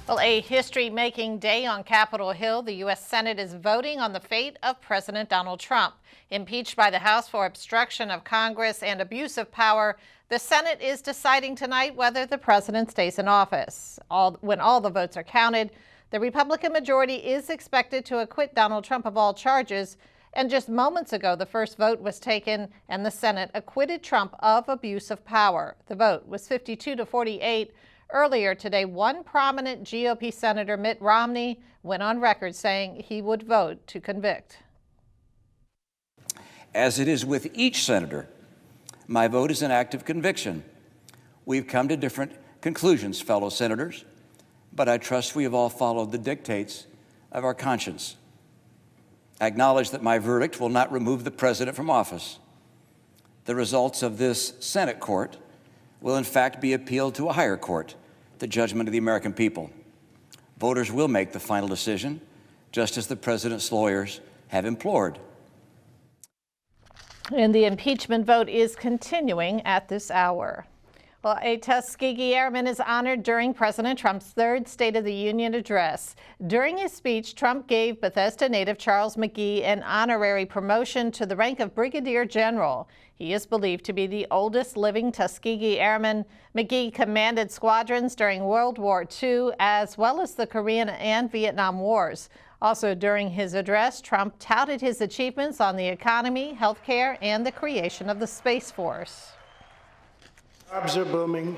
Well, a history-making day on Capitol Hill. The U.S. Senate is voting on the fate of President Donald Trump. Impeached by the House for obstruction of Congress and abuse of power, the Senate is deciding tonight whether the president stays in office. When all the votes are counted, the Republican majority is expected to acquit Donald Trump of all charges. And just moments ago, the first vote was taken, and the Senate acquitted Trump of abuse of power. The vote was 52-48. Earlier today, one prominent GOP Senator, Mitt Romney, went on record saying he would vote to convict. As it is with each senator, my vote is an act of conviction. We've come to different conclusions, fellow senators, but I trust we have all followed the dictates of our conscience. I acknowledge that my verdict will not remove the president from office. The results of this Senate court will in fact be appealed to a higher court, the judgment of the American people. Voters will make the final decision, just as the president's lawyers have implored. And the impeachment vote is continuing at this hour. Well, a Tuskegee Airman is honored during President Trump's third State of the Union address. During his speech, Trump gave Bethesda native Charles McGee an honorary promotion to the rank of Brigadier General. He is believed to be the oldest living Tuskegee Airman. McGee commanded squadrons during World War II, as well as the Korean and Vietnam Wars. Also during his address, Trump touted his achievements on the economy, healthcare, and the creation of the Space Force. Jobs are booming,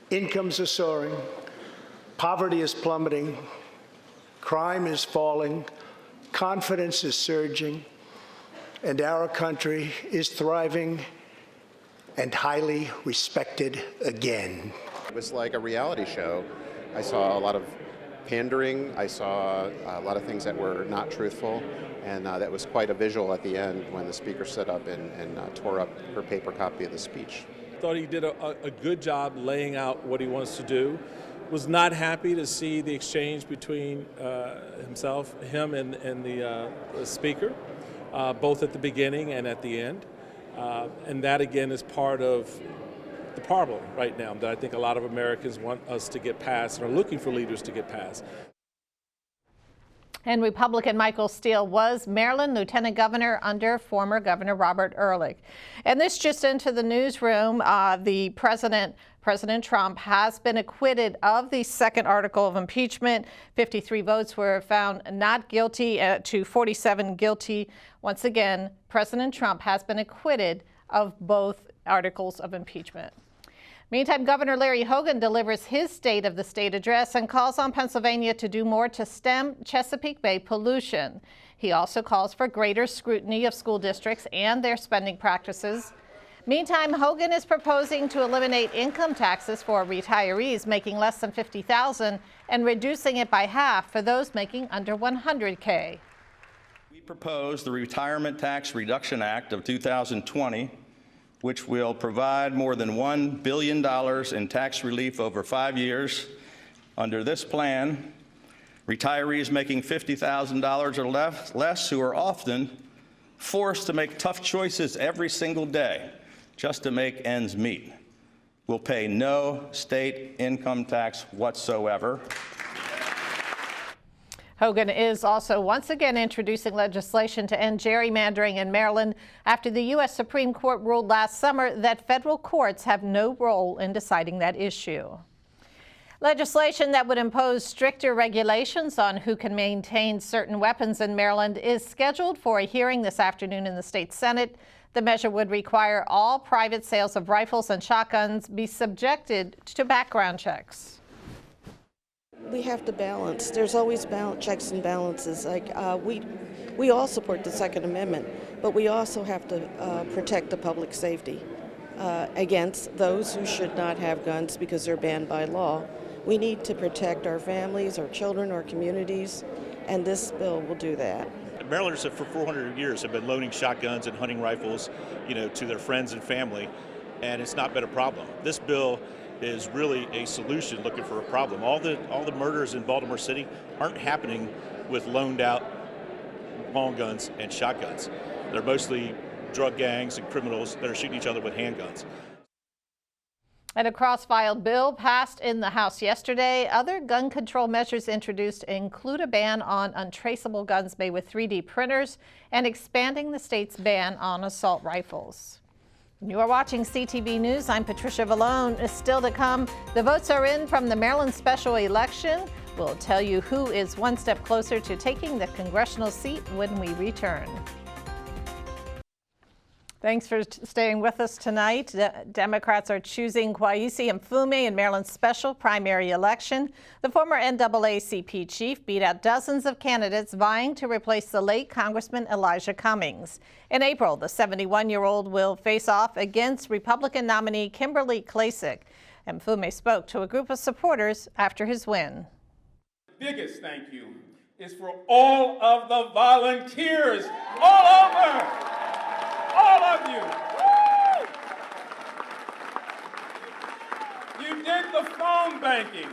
incomes are soaring, poverty is plummeting, crime is falling, confidence is surging, and our country is thriving and highly respected again. It was like a reality show. I saw a lot of pandering. I saw a lot of things that were not truthful, and that was quite a visual at the end when the speaker stood up and tore up her paper copy of the speech. Thought he did a good job laying out what he wants to do. Was not happy to see the exchange between him and the speaker, both at the beginning and at the end. And that, again, is part of the problem right now that I think a lot of Americans want us to get past and are looking for leaders to get past. And Republican Michael Steele was Maryland Lieutenant Governor under former Governor Robert Ehrlich. And this just into the newsroom, the President Trump has been acquitted of the second article of impeachment. 53 votes were found not guilty to 47 guilty. Once again, President Trump has been acquitted of both articles of impeachment. Meantime, Governor Larry Hogan delivers his State of the State address and calls on Pennsylvania to do more to stem Chesapeake Bay pollution. He also calls for greater scrutiny of school districts and their spending practices. Meantime, Hogan is proposing to eliminate income taxes for retirees making less than $50,000 and reducing it by half for those making under $100K. We propose the Retirement Tax Reduction Act of 2020, which will provide more than $1 billion in tax relief over 5 years. Under this plan, retirees making $50,000 or less who are often forced to make tough choices every single day just to make ends meet will pay no state income tax whatsoever. Hogan is also once again introducing legislation to end gerrymandering in Maryland after the U.S. Supreme Court ruled last summer that federal courts have no role in deciding that issue. Legislation that would impose stricter regulations on who can maintain certain weapons in Maryland is scheduled for a hearing this afternoon in the state Senate. The measure would require all private sales of rifles and shotguns be subjected to background checks. We have to balance. There's always checks and balances. Like we all support the Second Amendment, but we also have to protect the public safety against those who should not have guns because they're banned by law. We need to protect our families, our children, our communities, and this bill will do that. Marylanders for 400 years have been loaning shotguns and hunting rifles, to their friends and family, and it's not been a problem. This bill is really a solution looking for a problem. All the murders in Baltimore City aren't happening with loaned out long guns and shotguns. They're mostly drug gangs and criminals that are shooting each other with handguns. And a cross-filed bill passed in the House yesterday. Other gun control measures introduced include a ban on untraceable guns made with 3D printers and expanding the state's ban on assault rifles. You are watching CTV News. I'm Patricia Vallone. Still to come, the votes are in from the Maryland special election. We'll tell you who is one step closer to taking the congressional seat when we return. Thanks for staying with us tonight. Democrats are choosing Kweisi Mfume in Maryland's special primary election. The former NAACP chief beat out dozens of candidates vying to replace the late Congressman Elijah Cummings. In April, the 71-year-old will face off against Republican nominee Kimberly Klacik. Mfume spoke to a group of supporters after his win. The biggest thank you is for all of the volunteers all over. All of you. Woo! You did the phone banking.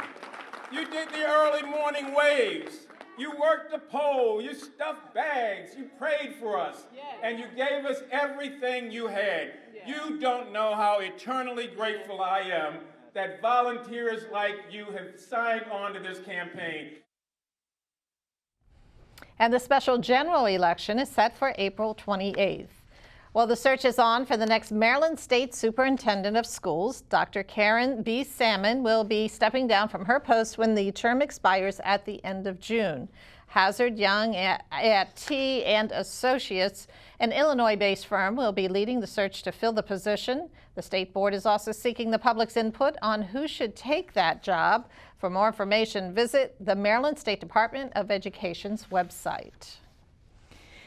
You did the early morning waves. You worked the poll. You stuffed bags. You prayed for us. Yes. And you gave us everything you had. Yes. You don't know how eternally grateful I am that volunteers like you have signed on to this campaign. And the special general election is set for April 28th. Well, the search is on for the next Maryland State Superintendent of Schools. Dr. Karen B. Salmon will be stepping down from her post when the term expires at the end of June. Hazard Young at T and Associates, an Illinois-based firm, will be leading the search to fill the position. The state board is also seeking the public's input on who should take that job. For more information, visit the Maryland State Department of Education's website.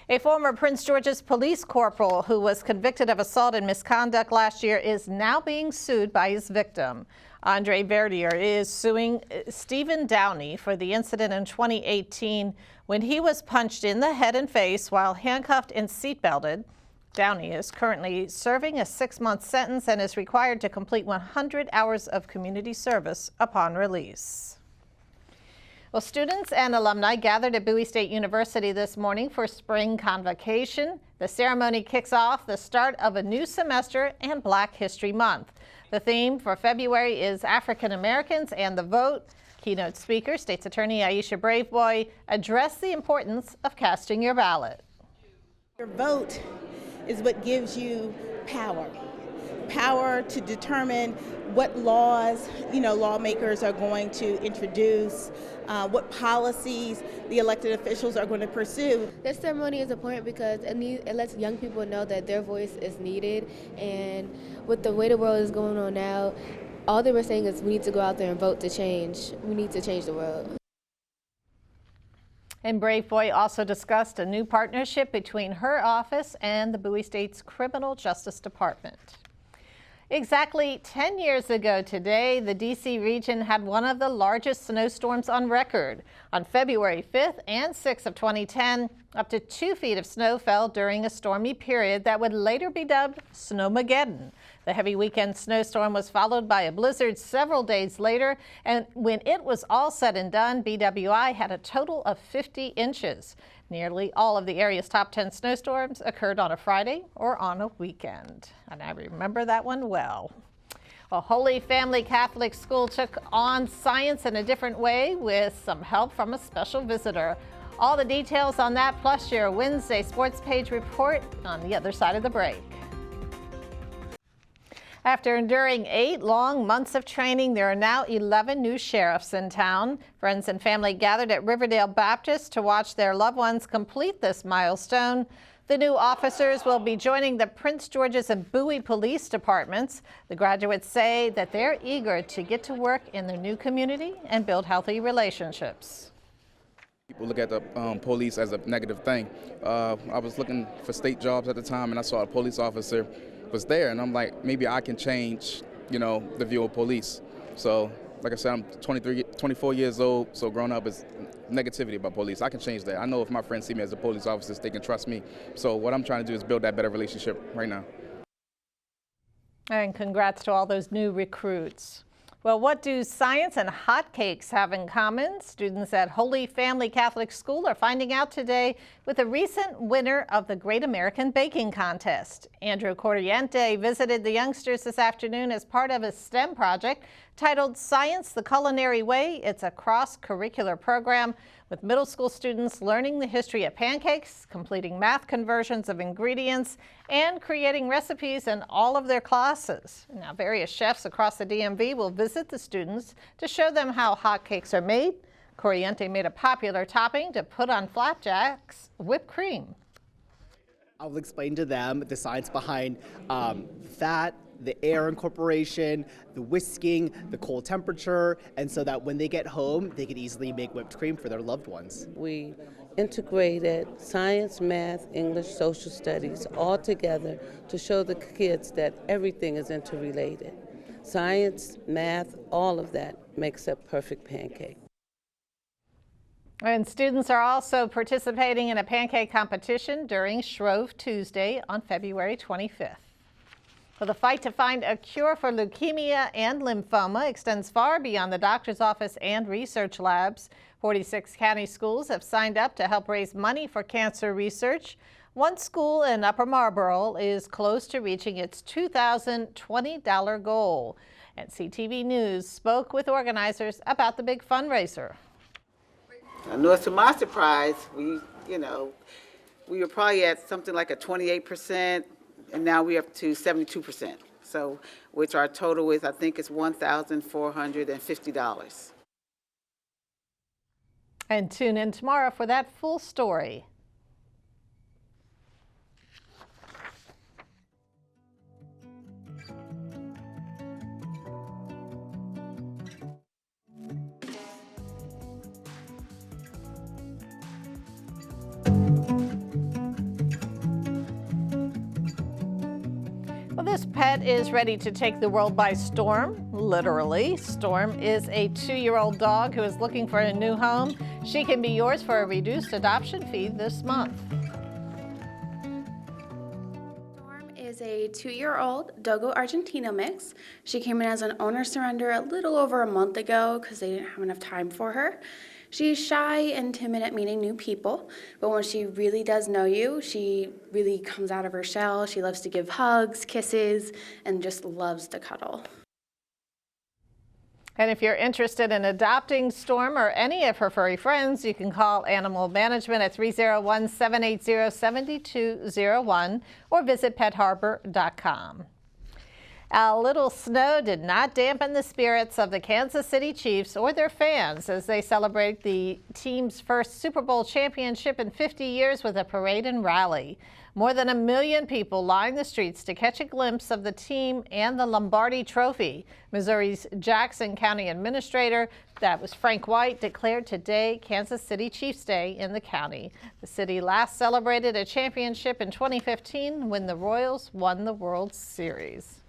A former Prince George's police corporal who was convicted of assault and misconduct last year is now being sued by his victim. Andre Verdier is suing Stephen Downey for the incident in 2018 when he was punched in the head and face while handcuffed and seatbelted. Downey is currently serving a 6-month sentence and is required to complete 100 hours of community service upon release. Well, students and alumni gathered at Bowie State University this morning for spring convocation. The ceremony kicks off the start of a new semester and Black History Month. The theme for February is African Americans and the vote. Keynote speaker, State's Attorney Aisha Braveboy, addressed the importance of casting your ballot. Your vote is what gives you power. Power to determine what laws, lawmakers are going to introduce, what policies the elected officials are going to pursue. This ceremony is important because it lets young people know that their voice is needed, and with the way the world is going on now, all they were saying is we need to go out there and vote to change. We need to change the world. And Braveboy also discussed a new partnership between her office and the Bowie State's Criminal Justice Department. Exactly 10 years ago today, the D.C. region had one of the largest snowstorms on record. On February 5th and 6th of 2010, up to 2 feet of snow fell during a stormy period that would later be dubbed Snowmageddon. The heavy weekend snowstorm was followed by a blizzard several days later, and when it was all said and done, BWI had a total of 50 inches. Nearly all of the area's top 10 snowstorms occurred on a Friday or on a weekend. And I remember that one well. A Holy Family Catholic school took on science in a different way with some help from a special visitor. All the details on that plus your Wednesday Sports Page report on the other side of the break. After enduring 8 long months of training, there are now 11 new sheriffs in town. Friends and family gathered at Riverdale Baptist to watch their loved ones complete this milestone. The new officers will be joining the Prince George's and Bowie police departments. The graduates say that they're eager to get to work in their new community and build healthy relationships. People look at the police as a negative thing. I was looking for state jobs at the time, and I saw a police officer was there, and I'm like, maybe I can change, the view of police. So, like I said, I'm 24 years old, so growing up is negativity about police. I can change that. I know if my friends see me as a police officer, they can trust me. So what I'm trying to do is build that better relationship right now. And congrats to all those new recruits. Well, what do science and hotcakes have in common? Students at Holy Family Catholic School are finding out today with a recent winner of the Great American Baking Contest. Andrew Corriente visited the youngsters this afternoon as part of a STEM project titled Science the Culinary Way. It's a cross-curricular program with middle school students learning the history of pancakes, completing math conversions of ingredients, and creating recipes in all of their classes. Now, various chefs across the DMV will visit the students to show them how hotcakes are made. Corriente made a popular topping to put on flapjacks, whipped cream. I'll explain to them the science behind fat, the air incorporation, the whisking, the cold temperature, and so that when they get home, they can easily make whipped cream for their loved ones. We integrated science, math, English, social studies all together to show the kids that everything is interrelated. Science, math, all of that makes a perfect pancake. And students are also participating in a pancake competition during Shrove Tuesday on February 25th. Well, the fight to find a cure for leukemia and lymphoma extends far beyond the doctor's office and research labs. 46 county schools have signed up to help raise money for cancer research. One school in Upper Marlboro is close to reaching its $2,020 goal. And CTV News spoke with organizers about the big fundraiser. I know, to my surprise, we were probably at something like a 28%, and now we're up to 72%. So, which our total is, I think, is $1,450. And tune in tomorrow for that full story. Well, this pet is ready to take the world by storm, literally. Storm is a 2-year-old dog who is looking for a new home. She can be yours for a reduced adoption fee this month. Storm is a 2-year-old Dogo Argentino mix. She came in as an owner surrender a little over a month ago because they didn't have enough time for her. She's shy and timid at meeting new people, but when she really does know you, she really comes out of her shell. She loves to give hugs, kisses, and just loves to cuddle. And if you're interested in adopting Storm or any of her furry friends, you can call Animal Management at 301-780-7201 or visit PetHarbor.com. A little snow did not dampen the spirits of the Kansas City Chiefs or their fans as they celebrate the team's first Super Bowl championship in 50 years with a parade and rally. More than 1 million people lined the streets to catch a glimpse of the team and the Lombardi Trophy. Missouri's Jackson County Administrator, that was Frank White, declared today Kansas City Chiefs Day in the county. The city last celebrated a championship in 2015 when the Royals won the World Series.